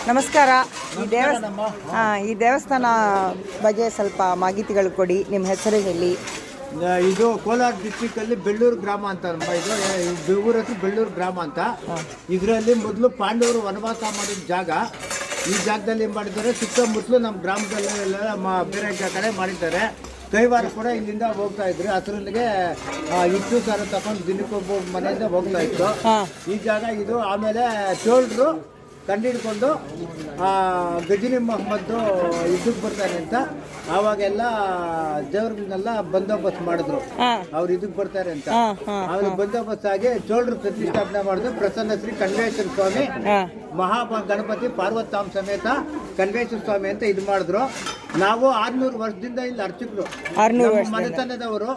ನಮಸ್ಕಾರ. ಈ ದೇವಸ್ಥಾನ ಬಗ್ಗೆ ಸ್ವಲ್ಪ ಮಾಹಿತಿಗಳು ಕೊಡಿ. ನಿಮ್ಮ ಹೆಸರು ಹೇಳಿ. ಇದು ಕೋಲಾರ ಡಿಸ್ಟಿಕಲ್ಲಿ ಬೆಳ್ಳೂರು ಗ್ರಾಮ ಅಂತ ಇದು ಊರ ಹೆಸರು ಬೆಳ್ಳೂರು ಗ್ರಾಮ ಅಂತ. ಇದರಲ್ಲಿ ಮೊದಲು ಪಾಂಡವರು ವನವಾಸ ಮಾಡಿದ ಜಾಗ. ಈ ಜಾಗದಲ್ಲಿ ಏನು ಮಾಡಿದ್ದಾರೆ, ಸುತ್ತಮುತ್ತಲು ನಮ್ಮ ಗ್ರಾಮದಲ್ಲೆಲ್ಲ ಬೇರೆ ಕಡೆ ಮಾಡಿದ್ದಾರೆ. ಕೈವಾರ ಕೂಡ ಇಲ್ಲಿಂದ ಹೋಗ್ತಾ ಇದ್ರು. ಹತ್ರಲ್ಲಿಗೆ ಇಟ್ಟು ಸಾರ ತಗೊಂಡು ದಿನಕ್ಕೊಬ್ಬ ಮನೆಯಿಂದ ಹೋಗ್ತಾ ಇತ್ತು ಈ ಜಾಗ ಇದು. ಆಮೇಲೆ ಚೋಳರು ಕಂಡಿಡ್ಕೊಂಡು ಗಜನಿ ಮೊಹಮ್ಮದ್ದು ಯುದ್ಧಕ್ಕೆ ಬರ್ತಾನೆ ಅಂತ ಆವಾಗೆಲ್ಲ ದೇವ್ರನ್ನೆಲ್ಲ ಬಂದೋಬಸ್ತ್ ಮಾಡಿದ್ರು. ಅವ್ರು ಇದಕ್ಕೆ ಬರ್ತಾರೆ ಅಂತ ಅವ್ರು ಬಂದೋಬಸ್ತ್ ಆಗಿ ಚೋಳರು ಪ್ರತಿಷ್ಠಾಪನೆ ಮಾಡಿದ್ರು. ಪ್ರಸನ್ನ ಶ್ರೀ ಕನ್ವೇಶ್ವರ ಸ್ವಾಮಿ ಗಣಪತಿ ಪಾರ್ವತಾಂ ಸಮೇತ ಕನ್ವೇಶ್ವರ ಸ್ವಾಮಿ ಅಂತ ಇದು ಮಾಡಿದ್ರು. ನಾವು 600 ವರ್ಷದಿಂದ ಇಲ್ಲಿ ಅರ್ಚಕರು, ಮನೆತನದವರು,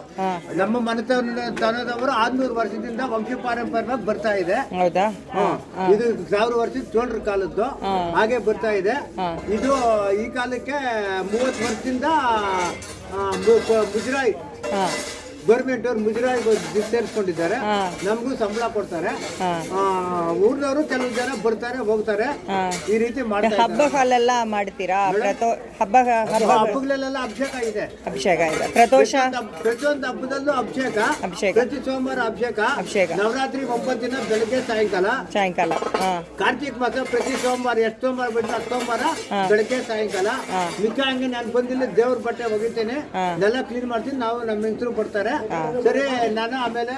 ನಮ್ಮ ಮನೆತನದವರು 600 ವರ್ಷದಿಂದ ವಂಶ ಪಾರಂಪರ್ಯವಾಗಿ ಬರ್ತಾ ಇದೆ. ಇದು 1000 ವರ್ಷದ ಚೋಳರ ಕಾಲದ್ದು ಹಾಗೆ ಬರ್ತಾ ಇದೆ. ಇದು ಈ ಕಾಲಕ್ಕೆ 30 ವರ್ಷದಿಂದ ಮುಜರಾಯಿ ಗೌರ್ಮೆಂಟ್ ಅವ್ರು ಮುಜರಾಯಿ ಸೇರಿಸ್ಕೊಂಡಿದ್ದಾರೆ. ನಮಗೂ ಸಂಬಳ ಕೊಡ್ತಾರೆ. ಊರ್ನವರು ಕೆಲವು ಜನ ಬರ್ತಾರೆ ಹೋಗ್ತಾರೆ. ಈ ರೀತಿ ಮಾಡ್ತಾರೆ. ಹಬ್ಬಗಳೆಲ್ಲ ಮಾಡ್ತೀರಾ? ಹಬ್ಬಗಳೆಲ್ಲ ಅಭಿಷೇಕ ಇದೆ. ಪ್ರತಿಯೊಂದು ಹಬ್ಬದಲ್ಲೂ ಅಭಿಷೇಕ. ಪ್ರತಿ ಸೋಮವಾರ ಅಭಿಷೇಕ. ನವರಾತ್ರಿ 9 ದಿನ ಬೆಳಗ್ಗೆ ಸಾಯಂಕಾಲ. ಕಾರ್ತಿಕ್ ಮಾಸ ಪ್ರತಿ ಸೋಮವಾರ ಎಷ್ಟು ಸೋಮವಾರ ಬಿಟ್ಟು 10 ಸೋಮವಾರ ಬೆಳಗ್ಗೆ ಸಾಯಂಕಾಲ. ಮಿಕ್ಕ ಹಂಗೆ ನಾನು ಬಂದಿಲ್ಲ, ದೇವ್ರ ಬಟ್ಟೆ ಒಗಿತೇನೆ, ನೆಲ ಕ್ಲೀನ್ ಮಾಡ್ತೀನಿ. ನಾವು ನಮ್ಮ ಹೆಂಗಸರು ಬರ್ತಾರೆ. ಸರಿ, ನಾನು ಆಮೇಲೆ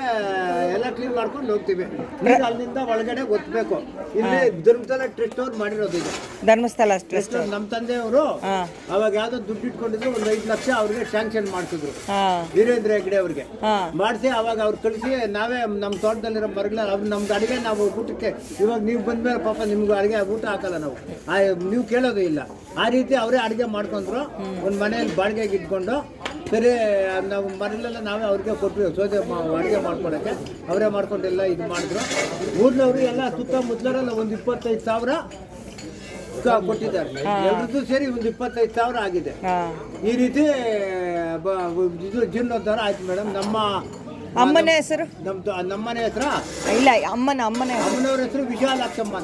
ಎಲ್ಲ ಕ್ಲೀನ್ ಮಾಡ್ಕೊಂಡು ಹೋಗ್ತೀವಿ. ಅಲ್ಲಿಂದ ಒಳಗಡೆ ಒತ್ತಬೇಕು. ಇಲ್ಲಿ ಧರ್ಮಸ್ಥಳ ಟ್ರಸ್ಟ್ ಅವ್ರು ಮಾಡಿರೋದು. ಇದು ಧರ್ಮಸ್ಥಳ ಟ್ರಸ್ಟ್. ನಮ್ಮ ತಂದೆಯವರು ಅವಾಗ ಯಾವ್ದೋ ದುಡ್ಡು ಇಟ್ಕೊಂಡಿದ್ರು, ಒಂದು 5 ಲಕ್ಷ ಅವ್ರಿಗೆ ಸ್ಯಾಂಕ್ಷನ್ ಮಾಡ್ತಿದ್ರು, ವೀರೇಂದ್ರ ಹೆಗ್ಡೆ ಅವ್ರಿಗೆ ಮಾಡಿಸಿ. ಅವಾಗ ಅವ್ರು ಕಳಿಸಿ ನಾವೇ ನಮ್ಮ ತೋಟದಲ್ಲಿರೋ ಮರಗಳ ನಮ್ಗೆ ಅಡಿಗೆ ನಾವು ಊಟಕ್ಕೆ ಇವಾಗ ನೀವು ಬಂದ್ಮೇಲೆ ಪಾಪ ನಿಮ್ಗೆ ಅಡಿಗೆ ಊಟ ಹಾಕಲ್ಲ, ನಾವು ನೀವು ಕೇಳೋದು ಇಲ್ಲ. ಆ ರೀತಿ ಅವರೇ ಅಡಿಗೆ ಮಾಡ್ಕೊಂಡ್ರು. ಒಂದು ಮನೆಯಲ್ಲಿ ಬಾಡಿಗೆಗೆ ಇಟ್ಕೊಂಡು ಸರಿ ನಾವು ಮನೆಯಲ್ಲೆಲ್ಲ ನಾವೇ ಅವ್ರಿಗೆ ಕೊಟ್ವಿ ಸೋದೆ ಅಡುಗೆ ಮಾಡ್ಕೊಳಕ್ಕೆ. ಅವರೇ ಮಾಡ್ಕೊಂಡೆಲ್ಲ ಇದು ಮಾಡಿದ್ರು. ಊರಿನವರು ಎಲ್ಲ ಸುತ್ತಮುತ್ತಲರೆಲ್ಲ ಒಂದು 25,000 ಕೊಟ್ಟಿದ್ದಾರೆ. ಎಲ್ರದ್ದು ಸೇರಿ ಒಂದು 25,000 ಆಗಿದೆ. ಈ ರೀತಿ ಇದು ಜೀರ್ಣೋದ್ಧಾರ ಆಯ್ತು ಮೇಡಮ್. ನಮ್ಮ ಅಮ್ಮನ ಹೆಸರು? ನಮ್ಮನೆ ಹೆಸರ ಇಲ್ಲ, ಅಮ್ಮನವ್ರ ಹೆಸರು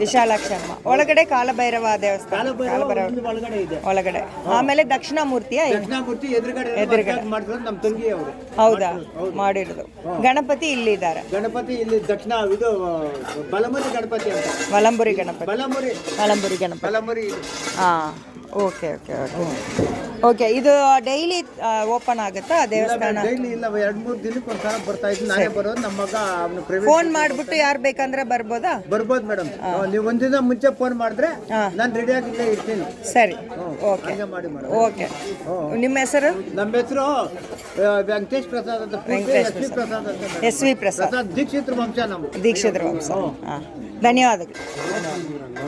ವಿಶಾಲಾಕ್ಷಮ್ಮ. ಒಳಗಡೆ ಕಾಲಭೈರವ ದೇವಸ್ಥಾನ ಒಳಗಡೆ ಇದೆ. ಒಳಗಡೆ ಆಮೇಲೆ ದಕ್ಷಿಣಾಮೂರ್ತಿ ಎದುರುಗಡೆ ಮಾಡಿದ್ರು ನಮ್ಮ ತಂಗಿ ಅವರು. ಹೌದಾ? ಮಾಡಿರೋದು. ಗಣಪತಿ ಇಲ್ಲಿದ್ದಾರೆ. ಗಣಪತಿ ಇಲ್ಲಿ ದಕ್ಷಿಣ ಇದು ಬಲಮುರಿ ಗಣಪತಿ ಅಂತ. ಬಲಂಬುರಿ ಗಣಪತಿ. ಬಲಂಬುರಿ ಗಣಪತಿ. ಬಲಮುರಿ. ಓಕೆ. ಓಕೆ, ಇದು ಡೈಲಿ ಓಪನ್ ಆಗುತ್ತಾ ದೇವಸ್ಥಾನ? ಡೈಲಿ ಇಲ್ಲ, 2-3 ದಿನಕ್ಕೆ ಒಂದ್ಸಲ ಬರ್ತಾ ಇದ್ದೀನಿ. ನಾನೇ ಬರೋದು. ನಮ್ಮ ಮಗ ಫೋನ್ ಮಾಡ್ಬಿಟ್ಟು ಯಾರು ಬೇಕಂದ್ರೆ ಬರ್ಬೋದು ಮೇಡಮ್. ನೀವು ಒಂದಿನ ಮುಂಚೆ ಫೋನ್ ಮಾಡಿದ್ರೆ ನಾನು ರೆಡಿ ಆಗಿಲ್ಲೇ ಇರ್ತೀನಿ. ಸರಿ, ಓಕೆ. ಓಕೆ, ನಿಮ್ಮ ಹೆಸರು? ನಮ್ಮ ಹೆಸರು ವೆಂಕಟೇಶ್ ಪ್ರಸಾದ್ ಅಂತ. S V Prasad. ದೀಕ್ಷಿತ್ರ ವಂಶ. ನಮ್ಮ ದೀಕ್ಷಿತ್ರ ವಂಶ. ಧನ್ಯವಾದಗಳು.